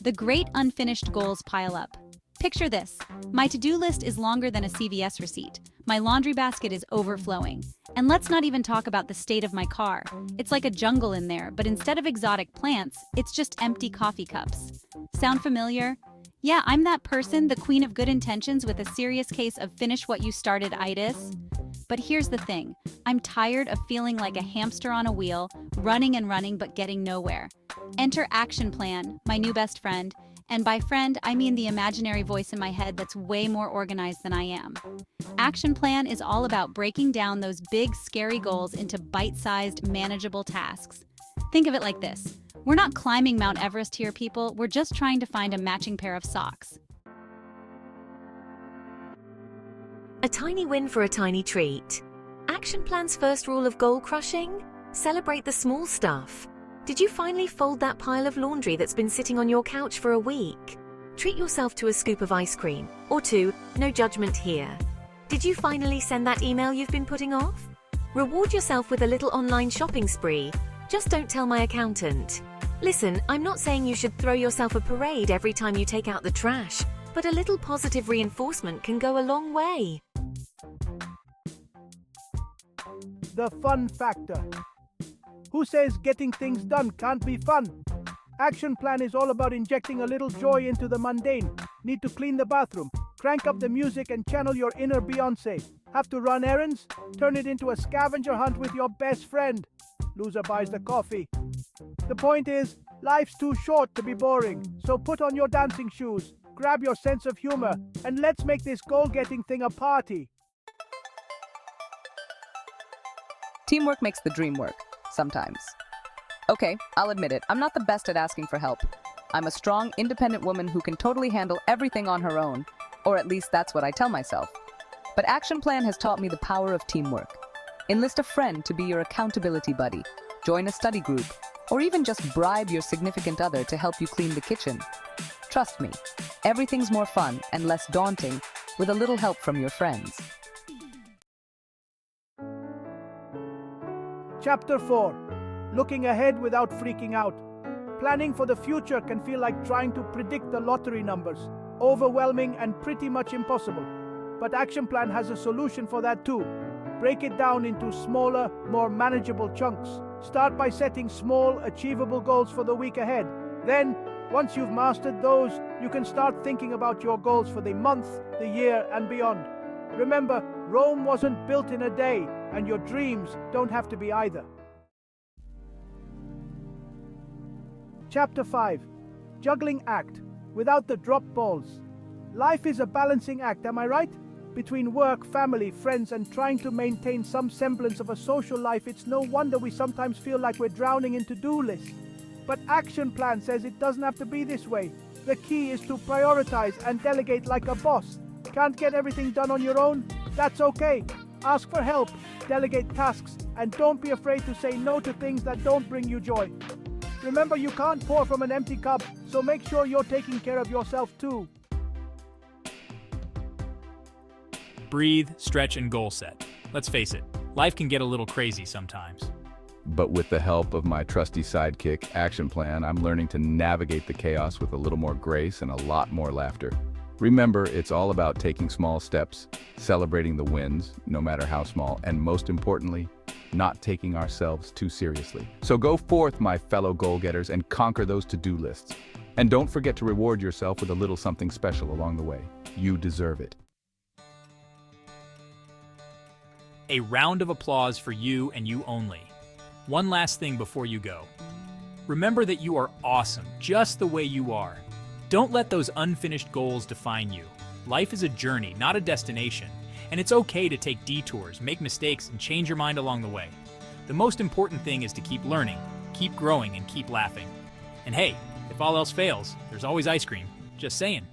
The great unfinished goals pile up. Picture this. My to-do list is longer than a CVS receipt. My laundry basket is overflowing. And let's not even talk about the state of my car. It's like a jungle in there, but instead of exotic plants, it's just empty coffee cups. Sound familiar? Yeah, I'm that person, the queen of good intentions with a serious case of finish what you started-itis. But here's the thing. I'm tired of feeling like a hamster on a wheel, running and running but getting nowhere. Enter Action Plan, my new best friend. And by friend, I mean the imaginary voice in my head that's way more organized than I am. Action Plan is all about breaking down those big, scary goals into bite-sized, manageable tasks. Think of it like this. We're not climbing Mount Everest here, people. We're just trying to find a matching pair of socks. A tiny win for a tiny treat. Action Plan's first rule of goal crushing? Celebrate the small stuff. Did you finally fold that pile of laundry that's been sitting on your couch for a week? Treat yourself to a scoop of ice cream, or two, no judgment here. Did you finally send that email you've been putting off? Reward yourself with a little online shopping spree. Just don't tell my accountant. Listen, I'm not saying you should throw yourself a parade every time you take out the trash, but a little positive reinforcement can go a long way. The fun factor. Who says getting things done can't be fun? Action Plan is all about injecting a little joy into the mundane. Need to clean the bathroom, crank up the music and channel your inner Beyoncé. Have to run errands? Turn it into a scavenger hunt with your best friend. Loser buys the coffee. The point is, life's too short to be boring, so put on your dancing shoes, grab your sense of humor, and let's make this goal-getting thing a party. Teamwork makes the dream work, sometimes. Okay, I'll admit it, I'm not the best at asking for help. I'm a strong, independent woman who can totally handle everything on her own, or at least that's what I tell myself. But Action Plan has taught me the power of teamwork. Enlist a friend to be your accountability buddy, join a study group, or even just bribe your significant other to help you clean the kitchen. Trust me, everything's more fun and less daunting with a little help from your friends. Chapter 4. Looking ahead without freaking out. Planning for the future can feel like trying to predict the lottery numbers. Overwhelming and pretty much impossible. But Action Plan has a solution for that too. Break it down into smaller, more manageable chunks. Start by setting small, achievable goals for the week ahead. Then, once you've mastered those, you can start thinking about your goals for the month, the year, and beyond. Remember, Rome wasn't built in a day, and your dreams don't have to be either. Chapter 5. Juggling act, without the drop balls. Life is a balancing act, am I right? Between work, family, friends, and trying to maintain some semblance of a social life, it's no wonder we sometimes feel like we're drowning in to-do lists. But Action Plan says it doesn't have to be this way. The key is to prioritize and delegate like a boss. Can't get everything done on your own? That's okay. Ask for help, delegate tasks, and don't be afraid to say no to things that don't bring you joy. Remember, you can't pour from an empty cup, so make sure you're taking care of yourself too. Breathe, stretch, and goal set. Let's face it, life can get a little crazy sometimes. But with the help of my trusty sidekick, Action Plan, I'm learning to navigate the chaos with a little more grace and a lot more laughter. Remember, it's all about taking small steps, celebrating the wins, no matter how small, and most importantly, not taking ourselves too seriously. So go forth, my fellow goal-getters, and conquer those to-do lists. And don't forget to reward yourself with a little something special along the way. You deserve it. A round of applause for you and you only. One last thing before you go. Remember that you are awesome, just the way you are. Don't let those unfinished goals define you. Life is a journey, not a destination. And it's okay to take detours, make mistakes, and change your mind along the way. The most important thing is to keep learning, keep growing, and keep laughing. And hey, if all else fails, there's always ice cream. Just saying.